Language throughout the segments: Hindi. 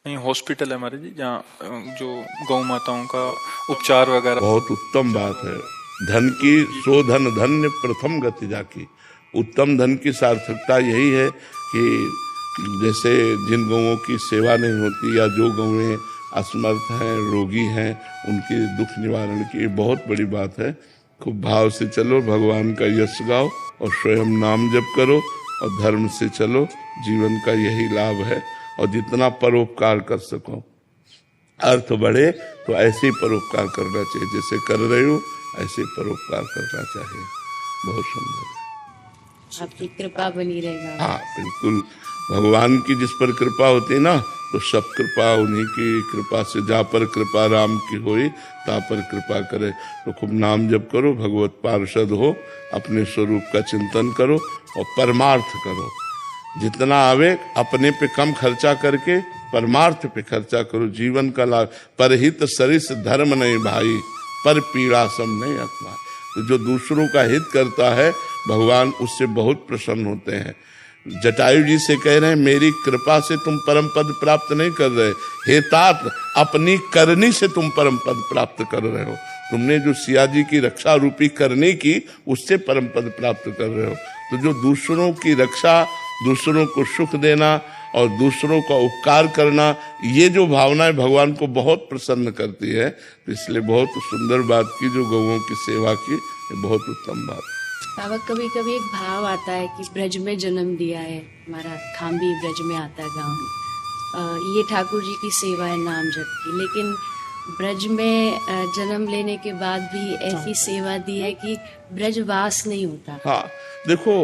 नहीं, हॉस्पिटल है हमारे जी, जहाँ जो गौ माताओं का उपचार वगैरह। बहुत उत्तम बात है। धन की सो धन धन्य प्रथम गति जाकी। उत्तम धन की सार्थकता यही है कि जैसे जिन गौओं की सेवा नहीं होती या जो गौएं असमर्थ हैं, रोगी हैं, उनकी दुख निवारण की बहुत बड़ी बात है। खूब भाव से चलो, भगवान का यश गाओ और स्वयं नाम जप करो और धर्म से चलो। जीवन का यही लाभ है। और जितना परोपकार कर सको, अर्थ बढ़े, तो ऐसे ही परोपकार करना चाहिए। जैसे कर रहे हो ऐसे ही परोपकार करना चाहिए। बहुत सुंदर है। आपकी कृपा बनी रहेगा। हाँ बिल्कुल। भगवान की जिस पर कृपा होती है ना, तो सब कृपा उन्हीं की कृपा से। जा पर कृपा राम की होई, ता पर कृपा करे। तो खूब नाम जप करो, भगवत पार्षद हो, अपने स्वरूप का चिंतन करो और परमार्थ करो। जितना आवे अपने पे कम खर्चा करके परमार्थ पे खर्चा करो। जीवन का लाभ। परहित सरिस धर्म नहीं भाई, पर पीड़ा सम नहीं अपना। तो जो दूसरों का हित करता है, भगवान उससे बहुत प्रसन्न होते हैं। जटायु जी से कह रहे हैं, मेरी कृपा से तुम परम पद प्राप्त नहीं कर रहे, हे तात, अपनी करनी से तुम परम पद प्राप्त कर रहे हो। तुमने जो सिया जी की रक्षा रूपी करनी की, उससे परम पद प्राप्त कर रहे हो। तो जो दूसरों की रक्षा, दूसरों को सुख देना और दूसरों का उपकार करना, ये जो भावनाएं भगवान को बहुत प्रसन्न करती है। तो इसलिए बहुत सुंदर बात की जो गौओं की सेवा की, ये बहुत उत्तम बात। बाबा, कभी कभी एक भाव आता है कि ब्रज में जन्म दिया है, हमारा धाम भी ब्रज में आता है, गाँव। ये ठाकुर जी की सेवा है नाम जप की, लेकिन ब्रज में जन्म लेने के बाद भी ऐसी सेवा दी है कि ब्रजवास नहीं होता। हाँ देखो,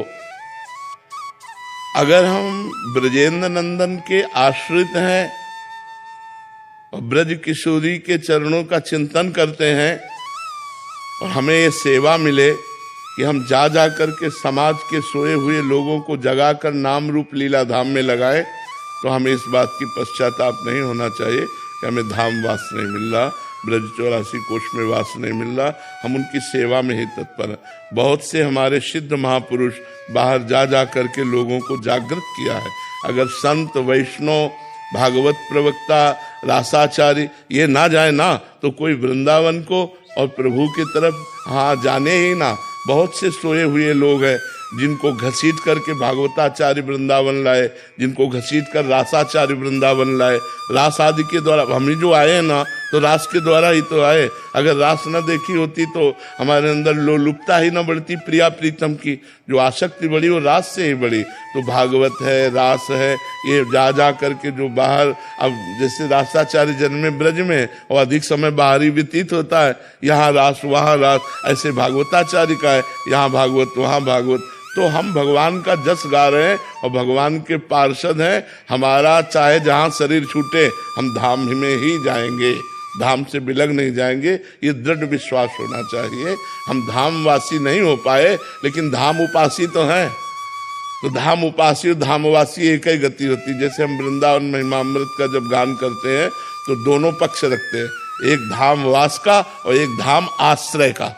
अगर हम ब्रजेंद्र नंदन के आश्रित हैं और ब्रज किशोरी के चरणों का चिंतन करते हैं और हमें ये सेवा मिले कि हम जा जा करके समाज के सोए हुए लोगों को जगाकर नाम रूप लीला धाम में लगाए, तो हमें इस बात की पश्चाताप नहीं होना चाहिए कि हमें धाम वास नहीं मिल रहा, ब्रज 84 कोष में वास नहीं मिल रहा। हम उनकी सेवा में ही तत्पर हैं। बहुत से हमारे सिद्ध महापुरुष बाहर जा जा करके लोगों को जागृत किया है। अगर संत, वैष्णव, भागवत प्रवक्ता, रासाचारी ये ना जाए ना, तो कोई वृंदावन को और प्रभु की तरफ जाने ही ना। बहुत से सोए हुए लोग हैं जिनको घसीट करके भागवताचार्य वृंदावन लाए, जिनको घसीट कर रासाचार्य वृंदावन लाए। रास आदि के द्वारा हम ही जो आए ना, तो रास के द्वारा ही तो आए। अगर रास न देखी होती तो हमारे अंदर लोलुपता ही न बढ़ती, प्रिया प्रीतम की जो आसक्ति बढ़ी वो रास से ही बढ़ी। तो भागवत है, रास है, ये जा जा करके जो बाहर, अब जैसे रासाचार्य जन्मे ब्रज में और अधिक समय बाहर ही व्यतीत होता है, यहाँ रास वहाँ रास, ऐसे भागवताचार्य का है, यहाँ भागवत वहाँ भागवत। तो हम भगवान का जस गा रहे हैं और भगवान के पार्षद हैं। हमारा चाहे जहाँ शरीर छूटे, हम धाम में ही जाएंगे, धाम से बिलग नहीं जाएंगे। ये दृढ़ विश्वास होना चाहिए। हम धामवासी नहीं हो पाए, लेकिन धाम उपासी तो हैं। तो धाम उपासी और धामवासी एक ही गति होती है। जैसे हम वृंदावन महिमामृत का जब गान करते हैं, तो दोनों पक्ष रखते हैं, एक धामवास का और एक धाम आश्रय का,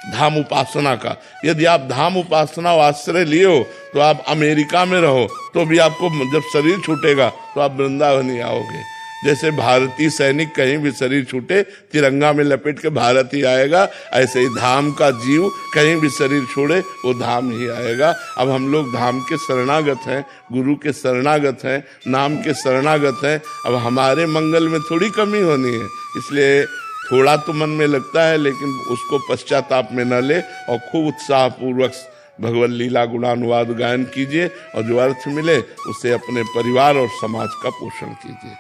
धाम उपासना का। यदि आप धाम उपासना और आश्रय लिए हो, तो आप अमेरिका में रहो तो भी आपको जब शरीर छूटेगा तो आप वृंदावन ही आओगे। जैसे भारतीय सैनिक कहीं भी शरीर छूटे, तिरंगा में लपेट के भारत ही आएगा, ऐसे ही धाम का जीव कहीं भी शरीर छोड़े, वो धाम ही आएगा। अब हम लोग धाम के शरणागत हैं, गुरु के शरणागत हैं, नाम के शरणागत हैं। अब हमारे मंगल में थोड़ी कमी होनी है, इसलिए थोड़ा तो मन में लगता है, लेकिन उसको पश्चाताप में न ले और खूब उत्साह पूर्वक भगवत लीला गुणानुवाद गायन कीजिए और जो अर्थ मिले उसे अपने परिवार और समाज का पोषण कीजिए।